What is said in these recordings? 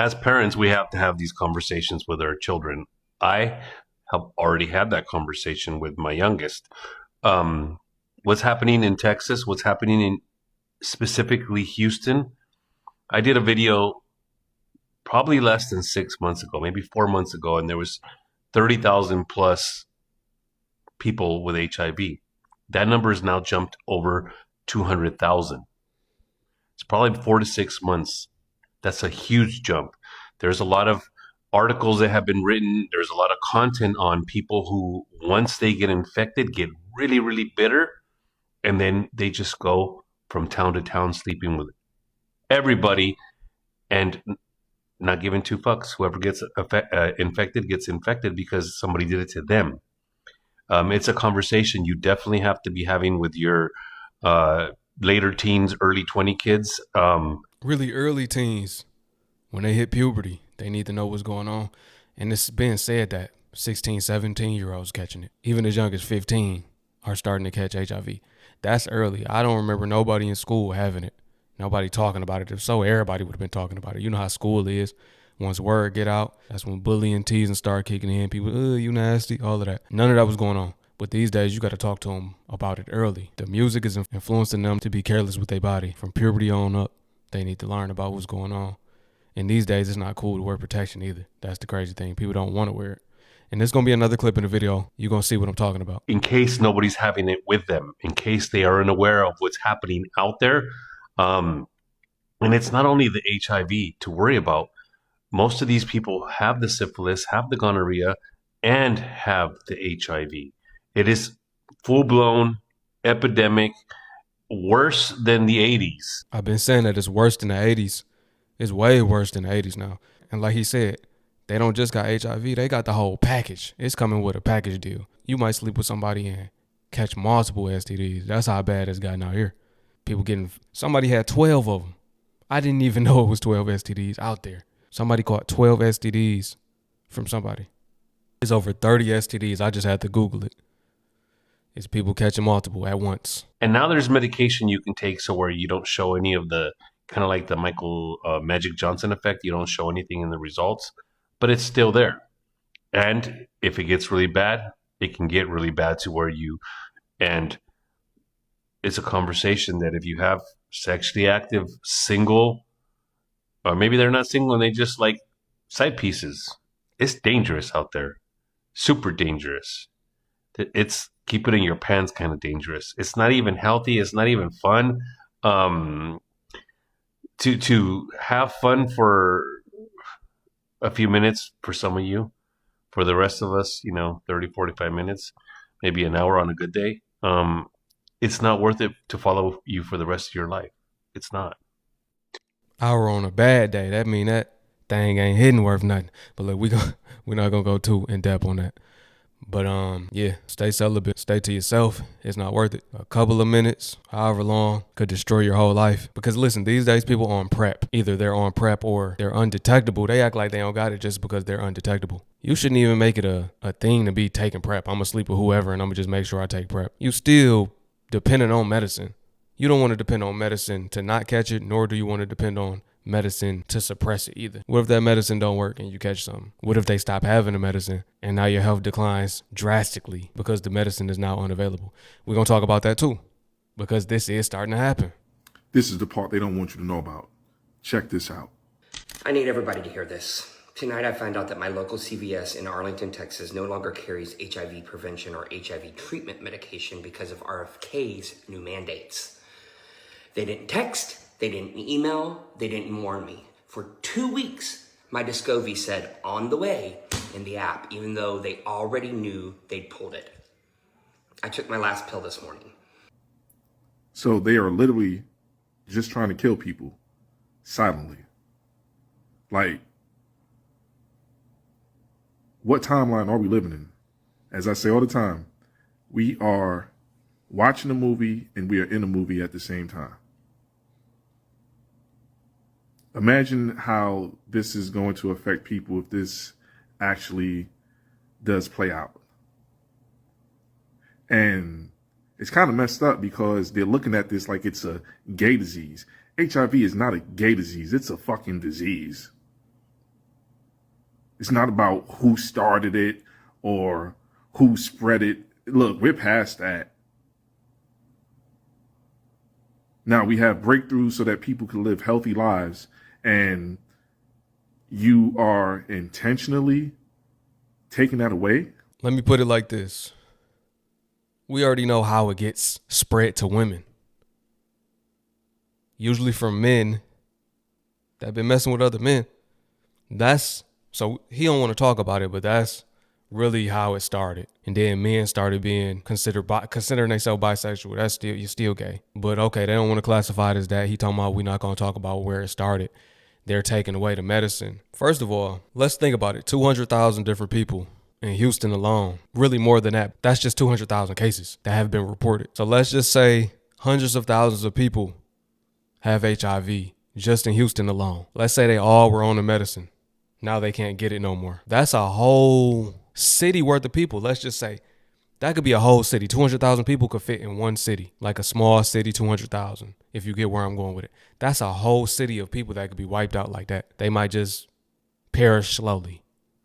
as parents, we have to have these conversations with our children. I have already had that conversation with my youngest. Um, what's happening in Texas? What's happening in specifically Houston? I did a video probably less than 6 months ago, maybe 4 months ago, and there was 30,000 plus people with HIV. That number has now jumped over 200,000. It's probably 4 to 6 months. That's a huge jump. There's a lot of articles that have been written. There's a lot of content on people who, once they get infected, get really, really bitter, and then they just go from town to town sleeping with everybody and not giving two fucks. Whoever gets infected gets infected because somebody did it to them. It's a conversation you definitely have to be having with your later teens, early 20 kids. Really early teens, when they hit puberty, they need to know what's going on. And it's been said that 16, 17-year-olds catching it. Even as young as 15 are starting to catch HIV. That's early. I don't remember nobody in school having it. Nobody talking about it. If so, everybody would have been talking about it. You know how school is. Once word get out, that's when bullying, teasing start kicking in. People, you nasty, all of that. None of that was going on. But these days, you got to talk to them about it early. The music is influencing them to be careless with their body. From puberty on up, they need to learn about what's going on. And these days, it's not cool to wear protection either. That's the crazy thing. People don't want to wear it. And there's going to be another clip in the video. You're going to see what I'm talking about. In case nobody's having it with them, in case they are unaware of what's happening out there. And it's not only the HIV to worry about. Most of these people have the syphilis, have the gonorrhea, and have the HIV. It is full-blown epidemic, worse than the 80s. I've been saying that it's worse than the 80s. It's way worse than the 80s now. And like he said, they don't just got HIV, they got the whole package. It's coming with a package deal. You might sleep with somebody and catch multiple STDs. That's how bad it's gotten out here. Somebody had 12 of them. I didn't even know it was 12 STDs out there. Somebody caught 12 STDs from somebody. It's over 30 STDs. I just had to Google it. It's people catching multiple at once. And now there's medication you can take so where you don't show any of the, kind of like the Michael Magic Johnson effect. You don't show anything in the results, but it's still there. And if it gets really bad, it can get really bad to where and it's a conversation that if you have sexually active single, or maybe they're not single and they just like side pieces, it's dangerous out there. Super dangerous. It's keep it in your pants kind of dangerous. It's not even healthy. It's not even fun. To have fun for a few minutes for some of you, for the rest of us, 30, 45 minutes, maybe an hour on a good day. It's not worth it to follow you for the rest of your life. It's not. Hour on a bad day. That mean that thing ain't hitting worth nothing. But look, we're not gonna go too in depth on that. But yeah, stay celibate, stay to yourself. It's not worth it. A couple of minutes, however long, could destroy your whole life. Because listen, these days people on PrEP. Either they're on PrEP or they're undetectable. They act like they don't got it just because they're undetectable. You shouldn't even make it a thing to be taking PrEP. I'm gonna sleep with whoever and I'm gonna just make sure I take PrEP. You still dependent on medicine. You don't want to depend on medicine to not catch it, nor do you want to depend on medicine to suppress it either. What if that medicine don't work and you catch something? What if they stop having the medicine and now your health declines drastically because the medicine is now unavailable? We're going to talk about that too, because this is starting to happen. This is the part they don't want you to know about. Check this out. I need everybody to hear this. Tonight I found out that my local CVS in Arlington, Texas no longer carries HIV prevention or HIV treatment medication because of RFK's new mandates. They didn't text, they didn't email, they didn't warn me. For 2 weeks, my Descovy said on the way in the app, even though they already knew they'd pulled it. I took my last pill this morning. So they are literally just trying to kill people silently. Like, what timeline are we living in? As I say all the time, we are watching a movie and we are in a movie at the same time. Imagine how this is going to affect people if this actually does play out. And it's kind of messed up because they're looking at this like it's a gay disease. HIV is not a gay disease. It's a fucking disease. It's not about who started it or who spread it. Look, we're past that. Now we have breakthroughs so that people can live healthy lives, and you are intentionally taking that away. Let me put it like this. We already know how it gets spread to women. Usually from men that been messing with other men. So he don't want to talk about it, but that's really how it started. And then men started being considering themselves bisexual. You're still gay. But okay, they don't want to classify it as that. He talking about we not going to talk about where it started. They're taking away the medicine. First of all, let's think about it. 200,000 different people in Houston alone. Really more than that. That's just 200,000 cases that have been reported. So let's just say hundreds of thousands of people have HIV just in Houston alone. Let's say they all were on the medicine. Now they can't get it no more. That's a whole city worth of people. Let's just say that could be a whole city. 200,000 people could fit in one city, like a small city, 200,000, if you get where I'm going with it. That's a whole city of people that could be wiped out like that. They might just perish slowly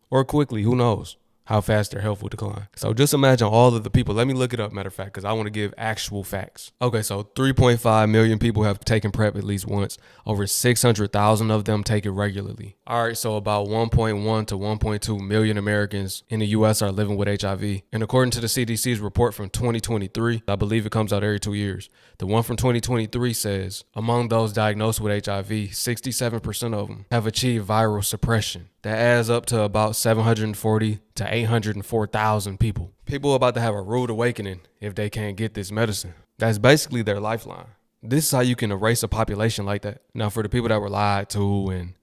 or quickly. Who knows how fast their health will decline. So just imagine all of the people. Let me look it up, matter of fact, because I want to give actual facts. Okay, so 3.5 million people have taken PrEP at least once. Over 600,000 of them take it regularly. All right, so about 1.1 to 1.2 million Americans in the U.S. are living with HIV. And according to the CDC's report from 2023, I believe it comes out every 2 years. The one from 2023 says, among those diagnosed with HIV, 67% of them have achieved viral suppression. That adds up to about 740 to 804,000 people. People are about to have a rude awakening if they can't get this medicine. That's basically their lifeline. This is how you can erase a population like that. Now, for the people that were lied to and,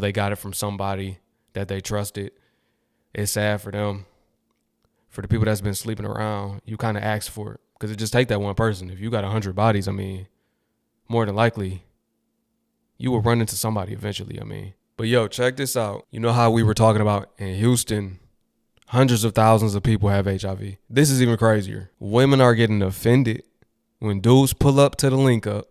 they got it from somebody that they trusted, it's sad for them. For the people that's been sleeping around, you kind of ask for it because it just take that one person. If you got 100 bodies, more than likely, you will run into somebody eventually, But yo, check this out. You know how we were talking about in Houston, hundreds of thousands of people have HIV. This is even crazier. Women are getting offended when dudes pull up to the link up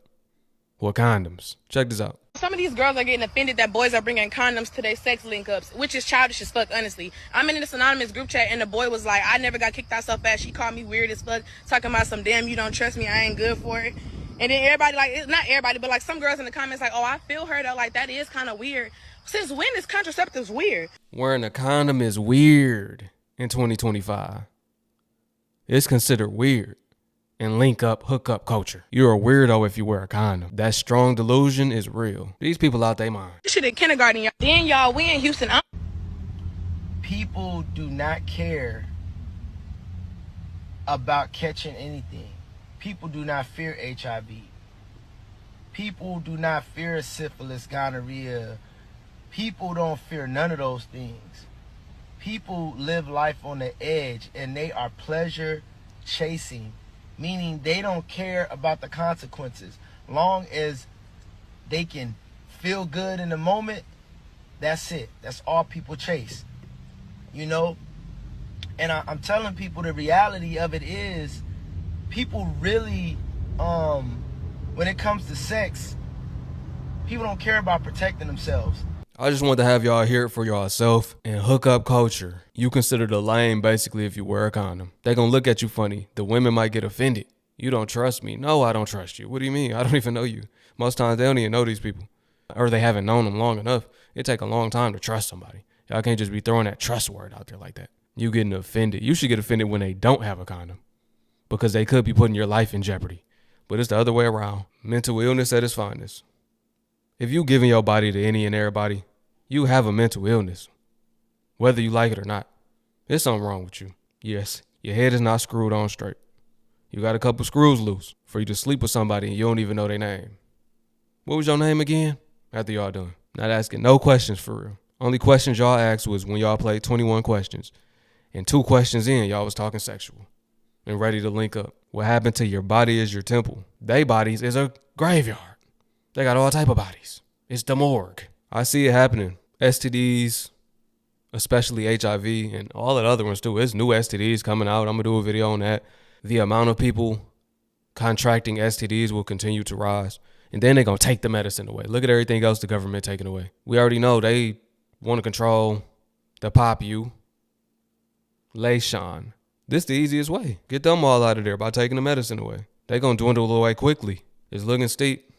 with condoms. Check this out. Some of these girls are getting offended that boys are bringing condoms to their sex link-ups, which is childish as fuck, honestly. I'm in this anonymous group chat, and the boy was like, I never got kicked out so fast. She called me weird as fuck, talking about some damn you don't trust me, I ain't good for it. And then everybody, not everybody, but like some girls in the comments like, oh, I feel her though, like that is kind of weird. Since when is contraceptives weird? Wearing a condom is weird in 2025. It's considered weird in hookup culture. You're a weirdo if you wear a condom. That strong delusion is real. These people out their mind. This shit in kindergarten, y'all. Then y'all, we in Houston. People do not care about catching anything. People do not fear HIV. People do not fear syphilis, gonorrhea. People don't fear none of those things. People live life on the edge and they are pleasure chasing, meaning they don't care about the consequences. Long as they can feel good in the moment, that's it. That's all people chase, And I'm telling people the reality of it is people really, when it comes to sex, people don't care about protecting themselves. I just want to have y'all hear it for yourself. In hookup culture, you considered a lame basically if you wear a condom. They gonna look at you funny. The women might get offended. You don't trust me. No, I don't trust you. What do you mean? I don't even know you. Most times they don't even know these people. Or they haven't known them long enough. It take a long time to trust somebody. Y'all can't just be throwing that trust word out there like that. You getting offended. You should get offended when they don't have a condom, because they could be putting your life in jeopardy. But it's the other way around. Mental illness at its finest. If you giving your body to any and everybody, you have a mental illness, whether you like it or not. There's something wrong with you. Yes, your head is not screwed on straight. You got a couple screws loose for you to sleep with somebody and you don't even know their name. What was your name again? After y'all done. Not asking no questions for real. Only questions y'all asked was when y'all played 21 questions. And 2 questions in, y'all was talking sexual and ready to link up. What happened to your body is your temple. They bodies is a graveyard. They got all type of bodies. It's the morgue. I see it happening. STDs, especially HIV and all the other ones too. There's new STDs coming out. I'm going to do a video on that. The amount of people contracting STDs will continue to rise. And then they're going to take the medicine away. Look at everything else the government taking away. We already know they want to control the Pop U, Layshawn. This the easiest way. Get them all out of there by taking the medicine away. They gonna dwindle away quickly. It's looking steep.